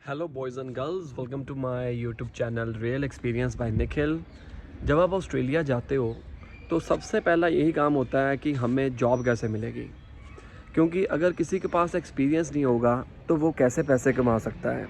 Hello boys and girls, welcome to my YouTube channel real experience by Nikhil. जब आप Australia जाते हो तो सबसे पहला यही काम होता है कि हमें जॉब कैसे मिलेगी, क्योंकि अगर किसी के पास एक्सपीरियंस नहीं होगा तो वो कैसे पैसे कमा सकता है।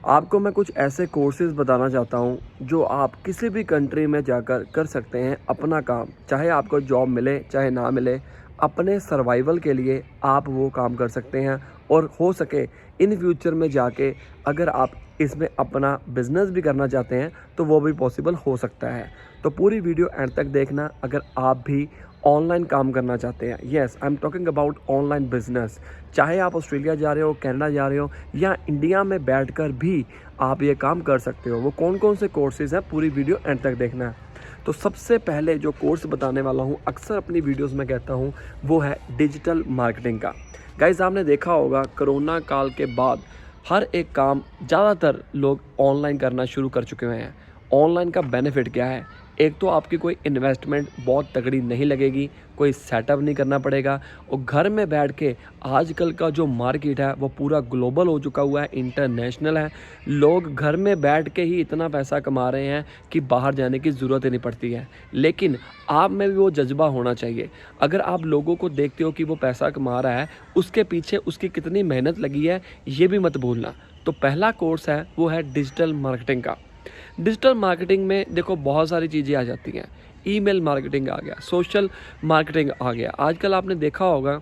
आपको मैं कुछ ऐसे कोर्सेज़ बताना चाहता हूँ जो आप किसी भी कंट्री में जाकर कर सकते हैं अपना काम, चाहे आपको जॉब मिले चाहे ना मिले। अपने सर्वाइवल के लिए आप वो काम कर सकते हैं और हो सके इन फ्यूचर में जाके अगर आप इसमें अपना बिजनेस भी करना चाहते हैं तो वो भी पॉसिबल हो सकता है। तो पूरी वीडियो एंड तक देखना अगर आप भी ऑनलाइन काम करना चाहते हैं। Yes, I am talking about online business. चाहे आप ऑस्ट्रेलिया जा रहे हो, कनाडा जा रहे हो या इंडिया में बैठकर भी आप ये काम कर सकते हो। वो कौन कौन से कोर्सेज़ हैं, पूरी वीडियो एंड तक देखना है। तो सबसे पहले जो कोर्स बताने वाला हूँ, अक्सर अपनी वीडियोस में कहता हूँ, वो है डिजिटल मार्केटिंग का। गाइस, आपने देखा होगा कोरोना काल के बाद हर एक काम ज़्यादातर लोग ऑनलाइन करना शुरू कर चुके हैं। ऑनलाइन का बेनिफिट क्या है? एक तो आपकी कोई इन्वेस्टमेंट बहुत तगड़ी नहीं लगेगी, कोई सेटअप नहीं करना पड़ेगा और घर में बैठ के आजकल का जो मार्केट है वो पूरा ग्लोबल हो चुका हुआ है, इंटरनेशनल है। लोग घर में बैठ के ही इतना पैसा कमा रहे हैं कि बाहर जाने की ज़रूरत ही नहीं पड़ती है। लेकिन आप में भी वो जज्बा होना चाहिए। अगर आप लोगों को देखते हो कि वो पैसा कमा रहा है, उसके पीछे उसकी कितनी मेहनत लगी है ये भी मत भूलना। तो पहला कोर्स है वो है डिजिटल मार्केटिंग का। डिजिटल मार्केटिंग में देखो बहुत सारी चीज़ें आ जाती हैं। ईमेल मार्केटिंग आ गया, सोशल मार्केटिंग आ गया। आजकल आपने देखा होगा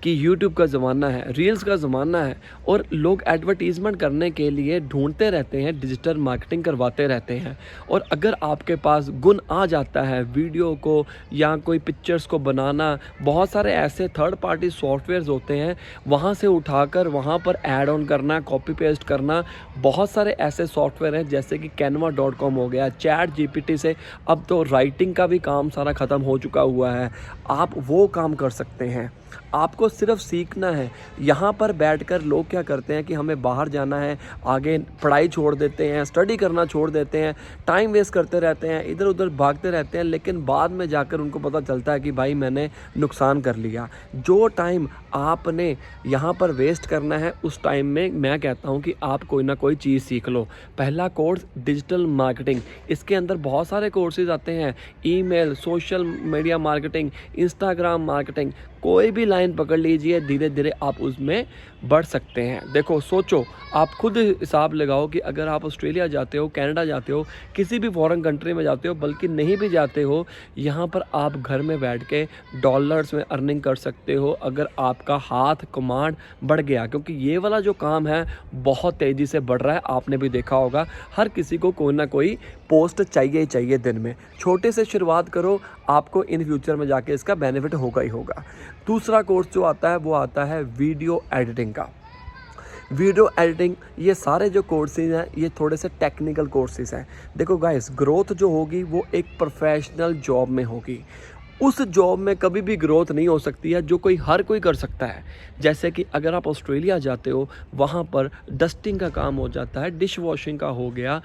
कि यूट्यूब का ज़माना है, रील्स का ज़माना है और लोग एडवर्टीज़मेंट करने के लिए ढूंढते रहते हैं, डिजिटल मार्केटिंग करवाते रहते हैं। और अगर आपके पास गुण आ जाता है वीडियो को या कोई पिक्चर्स को बनाना, बहुत सारे ऐसे थर्ड पार्टी सॉफ्टवेयर्स होते हैं, वहाँ से उठाकर वहाँ पर ऐड ऑन करना, कॉपी पेस्ट करना। बहुत सारे ऐसे सॉफ्टवेयर हैं जैसे कि canva.com हो गया, चैट जीपीटी से अब तो राइटिंग का भी काम सारा ख़त्म हो चुका हुआ है। आप वो काम कर सकते हैं। आपको सिर्फ सीखना है। यहाँ पर बैठकर लोग क्या करते हैं कि हमें बाहर जाना है, आगे पढ़ाई छोड़ देते हैं, स्टडी करना छोड़ देते हैं, टाइम वेस्ट करते रहते हैं, इधर उधर भागते रहते हैं, लेकिन बाद में जाकर उनको पता चलता है कि भाई मैंने नुकसान कर लिया। जो टाइम आपने यहाँ पर वेस्ट करना है उस टाइम में मैं कहता हूँ कि आप कोई ना कोई चीज़ सीख लो। पहला कोर्स डिजिटल मार्केटिंग, इसके अंदर बहुत सारे कोर्सेज आते हैं। Email, social media marketing, Instagram marketing, कोई भी लाइन पकड़ लीजिए, धीरे धीरे आप उसमें बढ़ सकते हैं। देखो, सोचो, आप खुद हिसाब लगाओ कि अगर आप ऑस्ट्रेलिया जाते हो, कनाडा जाते हो, किसी भी फॉरेन कंट्री में जाते हो, बल्कि नहीं भी जाते हो, यहाँ पर आप घर में बैठ के डॉलर्स में अर्निंग कर सकते हो अगर आपका हाथ कमांड बढ़ गया। क्योंकि ये वाला जो काम है बहुत तेज़ी से बढ़ रहा है। आपने भी देखा होगा, हर किसी को कोई ना कोई पोस्ट चाहिए ही चाहिए दिन में। छोटे से शुरुआत करो, आपको इन फ्यूचर में जाके इसका बेनिफिट होगा ही होगा। दूसरा कोर्स जो आता है वो आता है वीडियो एडिटिंग का। वीडियो एडिटिंग, ये सारे जो कोर्सेज हैं ये थोड़े से टेक्निकल कोर्सेज हैं। देखो गाइस, ग्रोथ जो होगी वो एक प्रोफेशनल जॉब में होगी। उस जॉब में कभी भी ग्रोथ नहीं हो सकती है जो कोई हर कोई कर सकता है। जैसे कि अगर आप ऑस्ट्रेलिया जाते हो, वहाँ पर डस्टिंग का काम हो जाता है, डिश वॉशिंग का हो गया,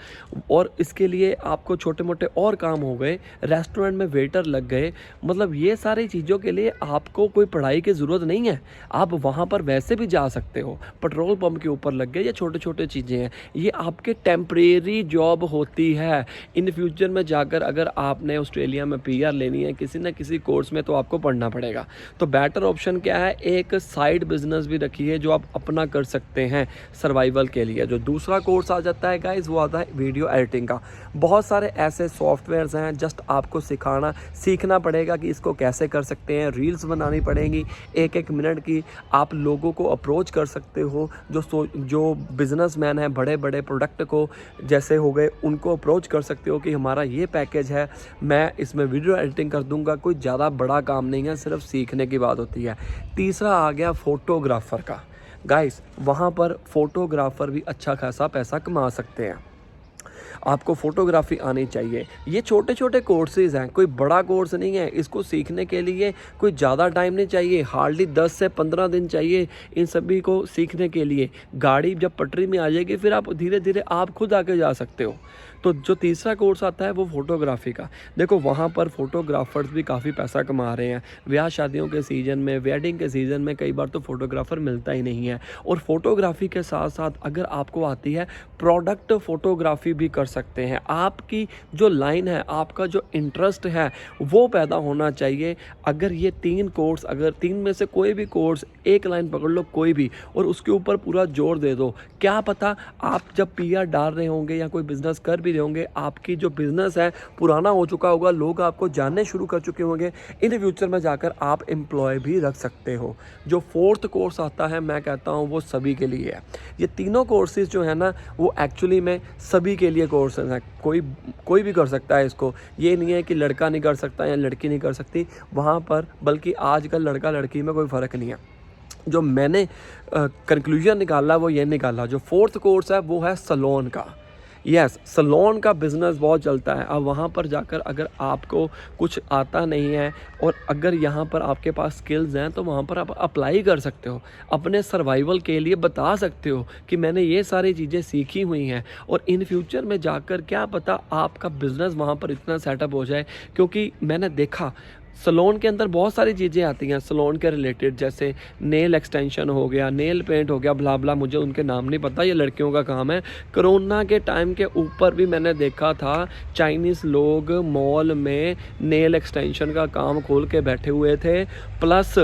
और इसके लिए आपको छोटे मोटे और काम हो गए, रेस्टोरेंट में वेटर लग गए। मतलब ये सारी चीज़ों के लिए आपको कोई पढ़ाई की ज़रूरत नहीं है। आप वहाँ पर वैसे भी जा सकते हो। पेट्रोल पंप के ऊपर लग गए, ये छोटे छोटे चीज़ें हैं, ये आपके टेम्परेरी जॉब होती है। इन फ्यूचर में जाकर अगर आपने ऑस्ट्रेलिया में पीआर लेनी है किसी न किसी कोर्स में, तो आपको पढ़ना पड़ेगा। तो बेटर ऑप्शन क्या है, एक साइड बिजनेस भी रखिए जो आप अपना कर सकते हैं सर्वाइवल के लिए। जो दूसरा कोर्स आ जाता है गाइस, वो आता है वीडियो एडिटिंग का। बहुत सारे ऐसे सॉफ्टवेयर्स हैं, जस्ट आपको सीखना पड़ेगा कि इसको कैसे कर सकते हैं। रील्स बनानी पड़ेंगी 1-1 मिनट की। आप लोगों को अप्रोच कर सकते हो, जो बिजनेसमैन हैं, बड़े बड़े प्रोडक्ट को जैसे हो गए, उनको अप्रोच कर सकते हो कि हमारा ये पैकेज है, मैं इसमें वीडियो एडिटिंग कर दूंगा। कोई ज़्यादा बड़ा काम नहीं है, सिर्फ सीखने की बात होती है। तीसरा आ गया फोटोग्राफर का। गाइस, वहाँ पर फोटोग्राफर भी अच्छा खासा पैसा कमा सकते हैं। आपको फ़ोटोग्राफी आनी चाहिए। ये छोटे छोटे कोर्सेज़ हैं, कोई बड़ा कोर्स नहीं है। इसको सीखने के लिए कोई ज़्यादा टाइम नहीं चाहिए, हार्डली 10 से 15 दिन चाहिए इन सभी को सीखने के लिए। गाड़ी जब पटरी में आ जाएगी फिर आप धीरे धीरे आप खुद आके जा सकते हो। तो जो तीसरा कोर्स आता है वो फ़ोटोग्राफी का। देखो वहाँ पर फ़ोटोग्राफ़र्स भी काफ़ी पैसा कमा रहे हैं। ब्याह शादियों के सीज़न में, वेडिंग के सीज़न में कई बार तो फ़ोटोग्राफ़र मिलता ही नहीं है। और फ़ोटोग्राफ़ी के साथ साथ अगर आपको आती है प्रोडक्ट फ़ोटोग्राफ़ी भी कर सकते हैं। आपकी जो लाइन है, आपका जो इंटरेस्ट है वो पैदा होना चाहिए। अगर ये 3 कोर्स, अगर 3 में से कोई भी कोर्स, एक लाइन पकड़ लो कोई भी और उसके ऊपर पूरा जोर दे दो, क्या पता आप जब पीआर डाल रहे होंगे या कोई बिज़नेस कर भी रहे होंगे, आपकी जो बिज़नेस है पुराना हो चुका होगा, लोग आपको जानने शुरू कर चुके होंगे, इन फ्यूचर में जाकर आप एम्प्लॉय भी रख सकते हो। जो 4th कोर्स आता है मैं कहता हूँ वो सभी के लिए है। ये तीनों कोर्सेज़ जो है ना वो एक्चुअली में सभी के लिए कोर्सेज हैं। कोई भी कर सकता है इसको। ये नहीं है कि लड़का नहीं कर सकता या लड़की नहीं कर सकती वहाँ पर, बल्कि आजकल लड़का लड़की में कोई फ़र्क नहीं है। जो मैंने कंक्लूजन निकाला वो ये निकाला, जो 4th कोर्स है वो है सैलून का। यस, सैलून का बिज़नेस बहुत चलता है। अब वहाँ पर जाकर अगर आपको कुछ आता नहीं है और अगर यहाँ पर आपके पास स्किल्स हैं तो वहाँ पर आप अप्लाई कर सकते हो, अपने सर्वाइवल के लिए बता सकते हो कि मैंने ये सारी चीज़ें सीखी हुई हैं। और इन फ्यूचर में जाकर क्या पता आपका बिज़नेस वहाँ पर इतना सेटअप हो जाए। क्योंकि मैंने देखा सैलून के अंदर बहुत सारी चीज़ें आती हैं सैलून के रिलेटेड, जैसे नेल एक्सटेंशन हो गया, नेल पेंट हो गया, ब्ला ब्ला, मुझे उनके नाम नहीं पता, ये लड़कियों का काम है। कोरोना के टाइम के ऊपर भी मैंने देखा था चाइनीज़ लोग मॉल में नेल एक्सटेंशन का काम खोल के बैठे हुए थे। प्लस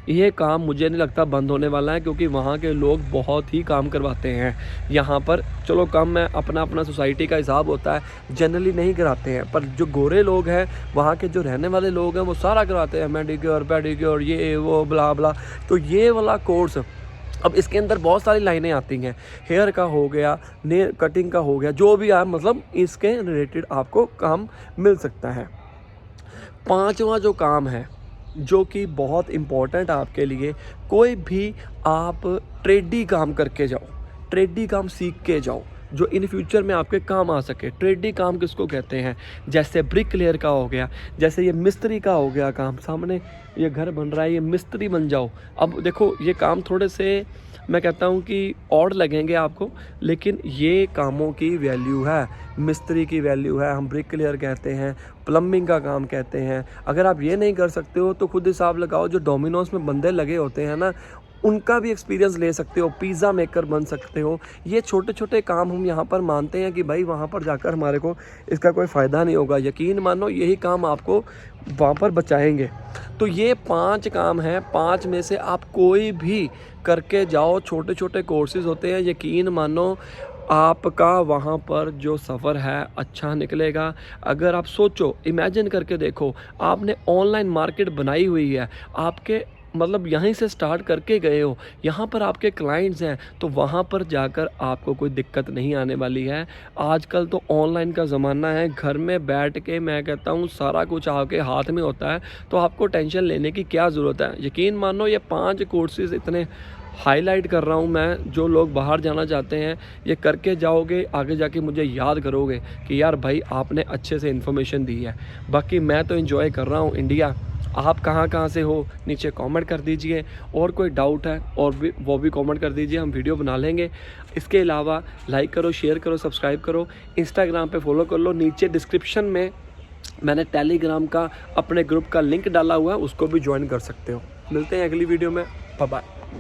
ये काम मुझे नहीं लगता बंद होने वाला है, क्योंकि वहाँ के लोग बहुत ही काम करवाते हैं। यहाँ पर चलो कम है, अपना अपना सोसाइटी का हिसाब होता है, जनरली नहीं कराते हैं, पर जो गोरे लोग हैं, वहाँ के जो रहने वाले लोग हैं, वो सारा करवाते हैं, मेडिक्योर पेडिक्योर ये वो ब्ला ब्ला। तो ये वाला कोर्स, अब इसके अंदर बहुत सारी लाइनें आती हैं, हेयर का हो गया, नेल कटिंग का हो गया, जो भी आप मतलब इसके रिलेटेड आपको काम मिल सकता है। 5वां जो काम है जो कि बहुत इम्पोर्टेंट है आपके लिए, कोई भी आप ट्रेडी काम करके जाओ, ट्रेडी काम सीख के जाओ जो इन फ्यूचर में आपके काम आ सके। ट्रेडी काम किसको कहते हैं? जैसे ब्रिक लेयर का हो गया, जैसे ये मिस्त्री का हो गया काम, सामने ये घर बन रहा है, ये मिस्त्री बन जाओ। अब देखो ये काम थोड़े से मैं कहता हूँ कि ऑड लगेंगे आपको, लेकिन ये कामों की वैल्यू है, मिस्त्री की वैल्यू है, हम ब्रिक लेयर कहते हैं, प्लम्बिंग का काम कहते हैं। अगर आप ये नहीं कर सकते हो तो खुद हिसाब लगाओ, जो डोमिनोज में बंदे लगे होते हैं ना, उनका भी एक्सपीरियंस ले सकते हो, पिज़्ज़ा मेकर बन सकते हो। ये छोटे छोटे काम हम यहाँ पर मानते हैं कि भाई वहाँ पर जाकर हमारे को इसका कोई फ़ायदा नहीं होगा, यकीन मानो यही काम आपको वहाँ पर बचाएंगे। तो ये 5 काम हैं, 5 में से आप कोई भी करके जाओ, छोटे छोटे कोर्सेज़ होते हैं, यकीन मानो आपका वहाँ पर जो सफ़र है अच्छा निकलेगा। अगर आप सोचो, इमेजिन करके देखो, आपने ऑनलाइन मार्केट बनाई हुई है, आपके मतलब यहीं से स्टार्ट करके गए हो, यहाँ पर आपके क्लाइंट्स हैं, तो वहाँ पर जाकर आपको कोई दिक्कत नहीं आने वाली है। आजकल तो ऑनलाइन का ज़माना है, घर में बैठ के मैं कहता हूँ सारा कुछ आपके हाथ में होता है, तो आपको टेंशन लेने की क्या ज़रूरत है। यकीन मानो ये 5 कोर्सेज़ इतने हाईलाइट कर रहा हूँ मैं, जो लोग बाहर जाना चाहते हैं ये करके जाओगे, आगे जाके मुझे याद करोगे कि यार भाई आपने अच्छे से इन्फॉर्मेशन दी है। बाकी मैं तो एंजॉय कर रहा हूँ इंडिया। आप कहाँ से हो नीचे कमेंट कर दीजिए, और कोई डाउट है और भी वो भी कमेंट कर दीजिए, हम वीडियो बना लेंगे। इसके अलावा लाइक करो, शेयर करो, सब्सक्राइब करो, इंस्टाग्राम पे फॉलो कर लो। नीचे डिस्क्रिप्शन में मैंने टेलीग्राम का अपने ग्रुप का लिंक डाला हुआ है, उसको भी ज्वाइन कर सकते हो। मिलते हैं अगली वीडियो में, बाय बाय।